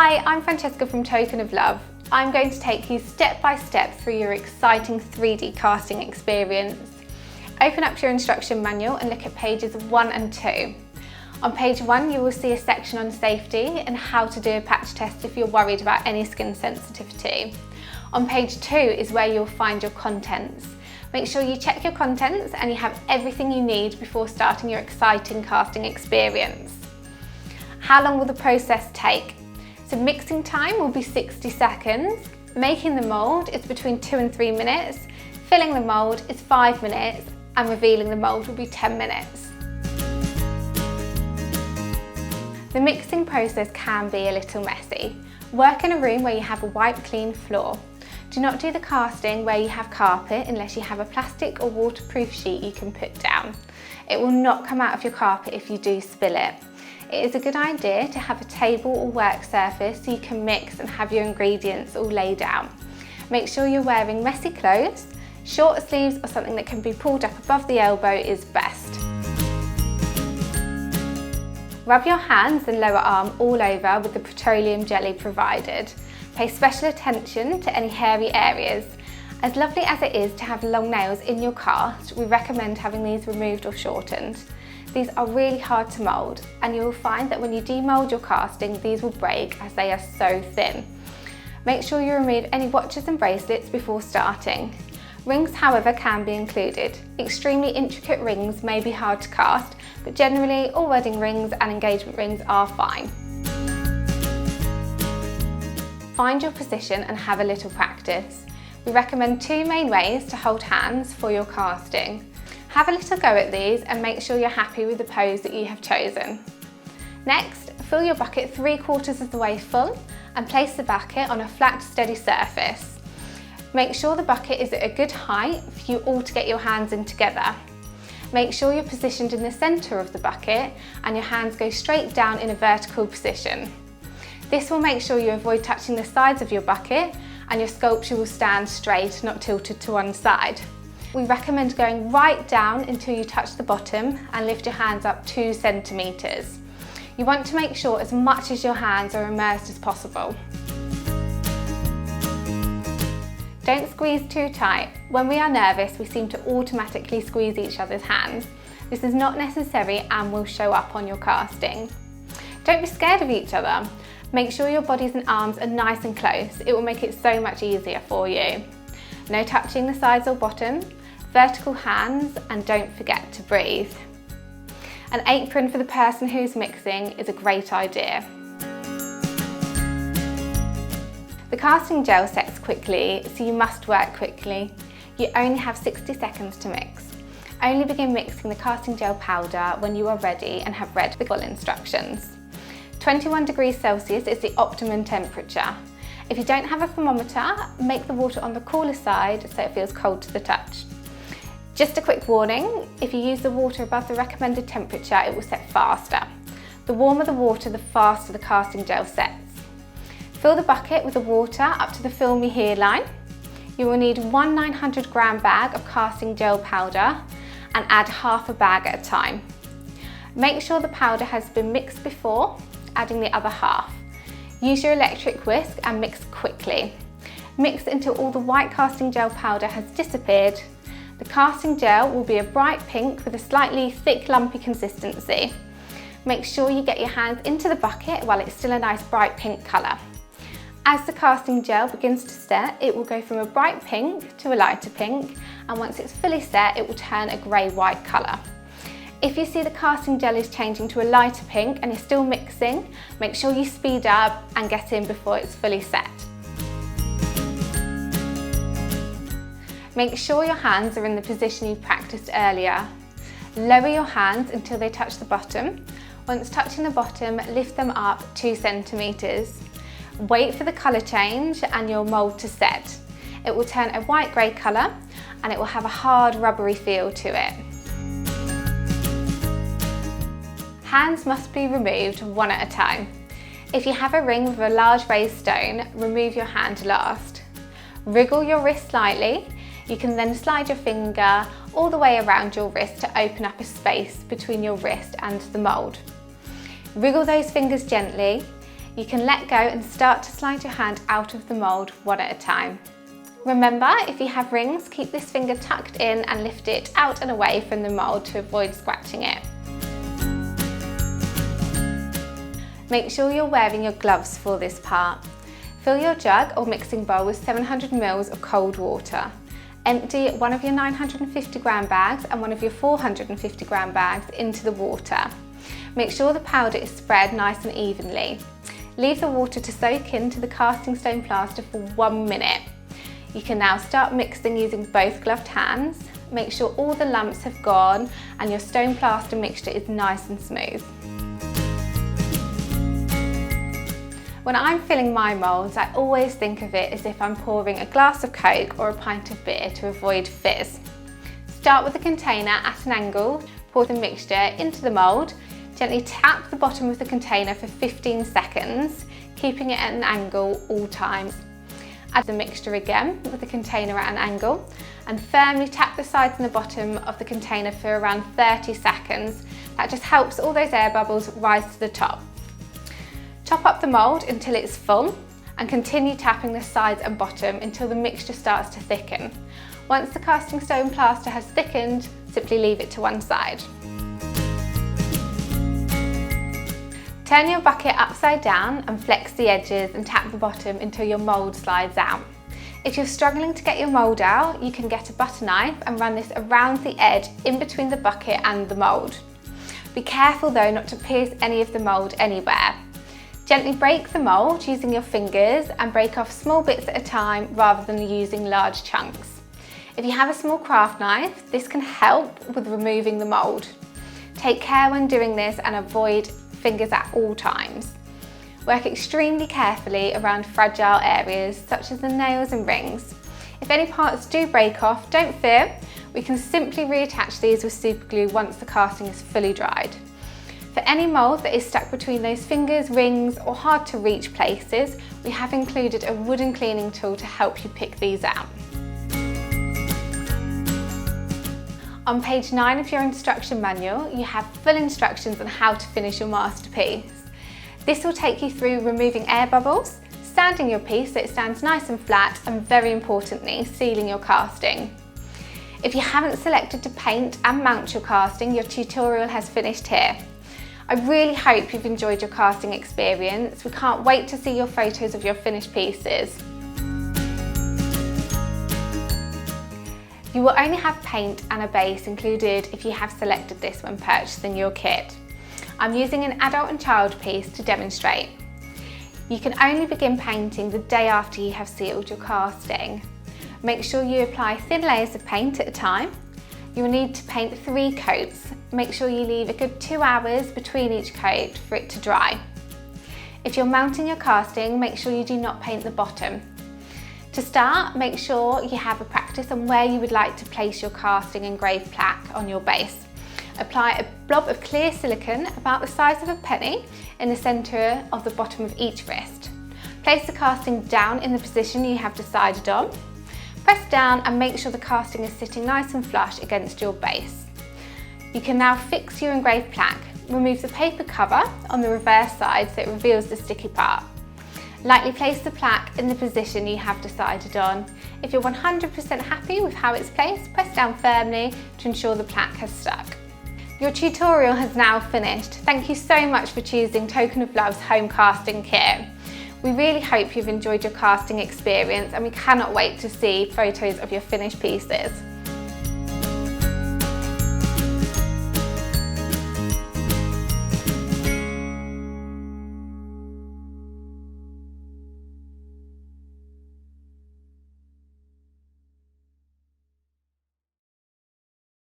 Hi, I'm Francesca from Token of Love. I'm going to take you step by step through your exciting 3D casting experience. Open up your instruction manual and look at pages 1 and 2. On page 1 you will see a section on safety and how to do a patch test if you're worried about any skin sensitivity. On page 2 is where you'll find your contents. Make sure you check your contents and you have everything you need before starting your exciting casting experience. How long will the process take? So mixing time will be 60 seconds, making the mould is between 2 and 3 minutes, filling the mould is 5 minutes, and revealing the mould will be 10 minutes. The mixing process can be a little messy. Work in a room where you have a wiped clean floor. Do not do the casting where you have carpet unless you have a plastic or waterproof sheet you can put down. It will not come out of your carpet if you do spill it. It is a good idea to have a table or work surface so you can mix and have your ingredients all laid out. Make sure you're wearing messy clothes. Short sleeves or something that can be pulled up above the elbow is best. Rub your hands and lower arm all over with the petroleum jelly provided. Pay special attention to any hairy areas. As lovely as it is to have long nails in your cast, we recommend having these removed or shortened. These are really hard to mould, and you will find that when you demould your casting, these will break as they are so thin. Make sure you remove any watches and bracelets before starting. Rings, however, can be included. Extremely intricate rings may be hard to cast, but generally all wedding rings and engagement rings are fine. Find your position and have a little practice. We recommend 2 main ways to hold hands for your casting. Have a little go at these and make sure you're happy with the pose that you have chosen. Next, fill your bucket 3/4 of the way full and place the bucket on a flat, steady surface. Make sure the bucket is at a good height for you all to get your hands in together. Make sure you're positioned in the centre of the bucket and your hands go straight down in a vertical position. This will make sure you avoid touching the sides of your bucket and your sculpture will stand straight, not tilted to one side. We recommend going right down until you touch the bottom and lift your hands up 2 centimetres. You want to make sure as much as your hands are immersed as possible. Don't squeeze too tight. When we are nervous, we seem to automatically squeeze each other's hands. This is not necessary and will show up on your casting. Don't be scared of each other. Make sure your bodies and arms are nice and close. It will make it so much easier for you. No touching the sides or bottom, vertical hands, and don't forget to breathe. An apron for the person who's mixing is a great idea. The casting gel sets quickly, so you must work quickly. You only have 60 seconds to mix. Only begin mixing the casting gel powder when you are ready and have read the full instructions. 21 degrees Celsius is the optimum temperature. If you don't have a thermometer, make the water on the cooler side so it feels cold to the touch. Just a quick warning, if you use the water above the recommended temperature, it will set faster. The warmer the water, the faster the casting gel sets. Fill the bucket with the water up to the fill me here line. You will need 1 900 gram bag of casting gel powder and add half a bag at a time. Make sure the powder has been mixed before adding the other half. Use your electric whisk and mix quickly. Mix until all the white casting gel powder has disappeared. The casting gel will be a bright pink with a slightly thick, lumpy consistency. Make sure you get your hands into the bucket while it's still a nice bright pink colour. As the casting gel begins to set, it will go from a bright pink to a lighter pink, and once it's fully set, it will turn a grey-white colour. If you see the casting gel is changing to a lighter pink and you're still mixing, make sure you speed up and get in before it's fully set. Make sure your hands are in the position you practiced earlier. Lower your hands until they touch the bottom. Once touching the bottom, lift them up 2 centimetres. Wait for the colour change and your mould to set. It will turn a white-grey colour and it will have a hard, rubbery feel to it. Hands must be removed one at a time. If you have a ring with a large raised stone, remove your hand last. Wriggle your wrist slightly. You can then slide your finger all the way around your wrist to open up a space between your wrist and the mould. Wriggle those fingers gently. You can let go and start to slide your hand out of the mould one at a time. Remember, if you have rings, keep this finger tucked in and lift it out and away from the mould to avoid scratching it. Make sure you're wearing your gloves for this part. Fill your jug or mixing bowl with 700 ml of cold water. Empty one of your 950 gram bags and one of your 450 gram bags into the water. Make sure the powder is spread nice and evenly. Leave the water to soak into the casting stone plaster for 1 minute. You can now start mixing using both gloved hands. Make sure all the lumps have gone and your stone plaster mixture is nice and smooth. When I'm filling my moulds, I always think of it as if I'm pouring a glass of Coke or a pint of beer to avoid fizz. Start with the container at an angle, pour the mixture into the mould. Gently tap the bottom of the container for 15 seconds, keeping it at an angle all times. Add the mixture again with the container at an angle and firmly tap the sides and the bottom of the container for around 30 seconds. That just helps all those air bubbles rise to the top. Top up the mould until it's full and continue tapping the sides and bottom until the mixture starts to thicken. Once the casting stone plaster has thickened, simply leave it to one side. Turn your bucket upside down and flex the edges and tap the bottom until your mould slides out. If you're struggling to get your mould out, you can get a butter knife and run this around the edge in between the bucket and the mould. Be careful though not to pierce any of the mould anywhere. Gently break the mould using your fingers and break off small bits at a time rather than using large chunks. If you have a small craft knife, this can help with removing the mould. Take care when doing this and avoid fingers at all times. Work extremely carefully around fragile areas such as the nails and rings. If any parts do break off, don't fear. We can simply reattach these with super glue once the casting is fully dried. For any mould that is stuck between those fingers, rings or hard to reach places, we have included a wooden cleaning tool to help you pick these out. On page 9 of your instruction manual, you have full instructions on how to finish your masterpiece. This will take you through removing air bubbles, sanding your piece so it stands nice and flat, and very importantly, sealing your casting. If you haven't selected to paint and mount your casting, your tutorial has finished here. I really hope you've enjoyed your casting experience. We can't wait to see your photos of your finished pieces. You will only have paint and a base included if you have selected this when purchasing your kit. I'm using an adult and child piece to demonstrate. You can only begin painting the day after you have sealed your casting. Make sure you apply thin layers of paint at a time. You will need to paint 3 coats. Make sure you leave a good 2 hours between each coat for it to dry. If you're mounting your casting, make sure you do not paint the bottom. To start, make sure you have a practice on where you would like to place your casting engraved plaque on your base. Apply a blob of clear silicone about the size of a penny in the centre of the bottom of each wrist. Place the casting down in the position you have decided on. Press down and make sure the casting is sitting nice and flush against your base. You can now fix your engraved plaque. Remove the paper cover on the reverse side so it reveals the sticky part. Lightly place the plaque in the position you have decided on. If you're 100% happy with how it's placed, press down firmly to ensure the plaque has stuck. Your tutorial has now finished. Thank you so much for choosing Token of Love's home casting kit. We really hope you've enjoyed your casting experience and we cannot wait to see photos of your finished pieces.